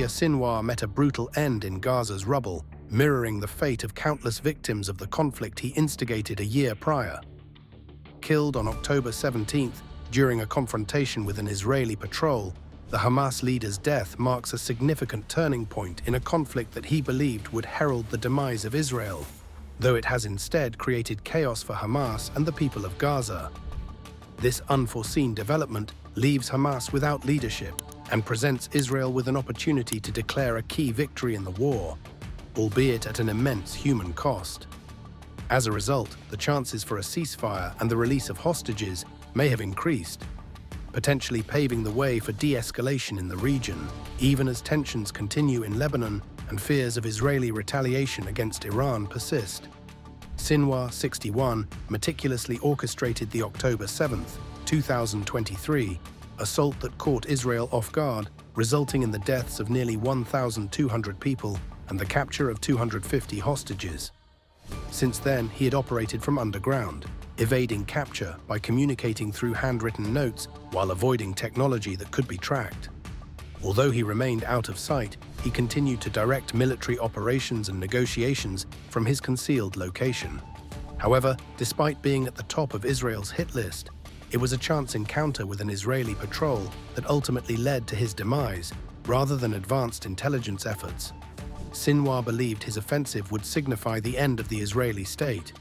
Yahya Sinwar met a brutal end in Gaza's rubble, mirroring the fate of countless victims of the conflict he instigated a year prior. Killed on October 17th during a confrontation with an Israeli patrol, the Hamas leader's death marks a significant turning point in a conflict that he believed would herald the demise of Israel, though it has instead created chaos for Hamas and the people of Gaza. This unforeseen development leaves Hamas without leadership and presents Israel with an opportunity to declare a key victory in the war, albeit at an immense human cost. As a result, the chances for a ceasefire and the release of hostages may have increased, potentially paving the way for de-escalation in the region, even as tensions continue in Lebanon and fears of Israeli retaliation against Iran persist. Sinwar, 61, meticulously orchestrated the October 7, 2023, assault that caught Israel off guard, resulting in the deaths of nearly 1,200 people and the capture of 250 hostages. Since then, he had operated from underground, evading capture by communicating through handwritten notes while avoiding technology that could be tracked. Although he remained out of sight, he continued to direct military operations and negotiations from his concealed location. However, despite being at the top of Israel's hit list, it was a chance encounter with an Israeli patrol that ultimately led to his demise, rather than advanced intelligence efforts. Sinwar believed his offensive would signify the end of the Israeli state.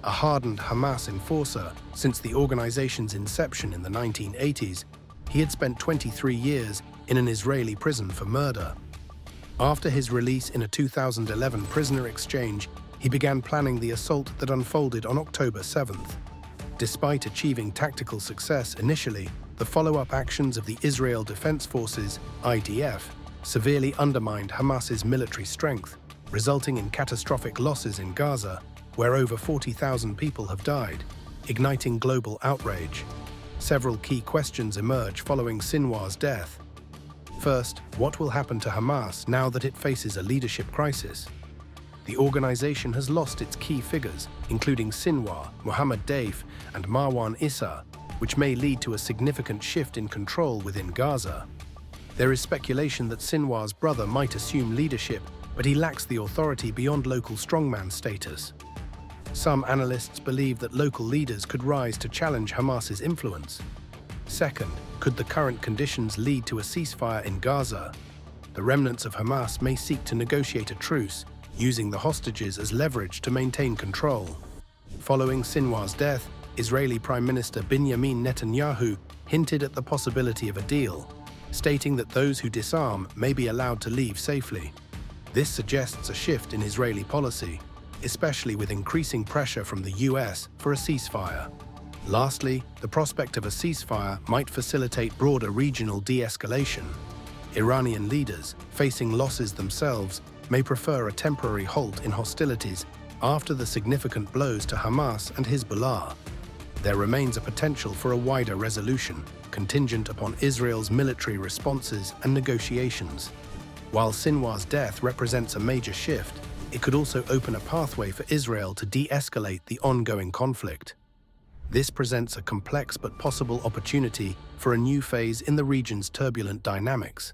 A hardened Hamas enforcer since the organization's inception in the 1980s, he had spent 23 years in an Israeli prison for murder. After his release in a 2011 prisoner exchange, he began planning the assault that unfolded on October 7th. Despite achieving tactical success initially, the follow-up actions of the Israel Defense Forces, IDF, severely undermined Hamas's military strength, resulting in catastrophic losses in Gaza, where over 40,000 people have died, igniting global outrage. Several key questions emerge following Sinwar's death. First, what will happen to Hamas now that it faces a leadership crisis? The organization has lost its key figures, including Sinwar, Mohammed Daif, and Marwan Issa, which may lead to a significant shift in control within Gaza. There is speculation that Sinwar's brother might assume leadership, but he lacks the authority beyond local strongman status. Some analysts believe that local leaders could rise to challenge Hamas's influence. Second, could the current conditions lead to a ceasefire in Gaza? The remnants of Hamas may seek to negotiate a truce, using the hostages as leverage to maintain control. Following Sinwar's death, Israeli Prime Minister Benjamin Netanyahu hinted at the possibility of a deal, stating that those who disarm may be allowed to leave safely. This suggests a shift in Israeli policy, especially with increasing pressure from the US for a ceasefire. Lastly, the prospect of a ceasefire might facilitate broader regional de-escalation. Iranian leaders, facing losses themselves, may prefer a temporary halt in hostilities after the significant blows to Hamas and Hezbollah. There remains a potential for a wider resolution, contingent upon Israel's military responses and negotiations. While Sinwar's death represents a major shift, it could also open a pathway for Israel to de-escalate the ongoing conflict. This presents a complex but possible opportunity for a new phase in the region's turbulent dynamics.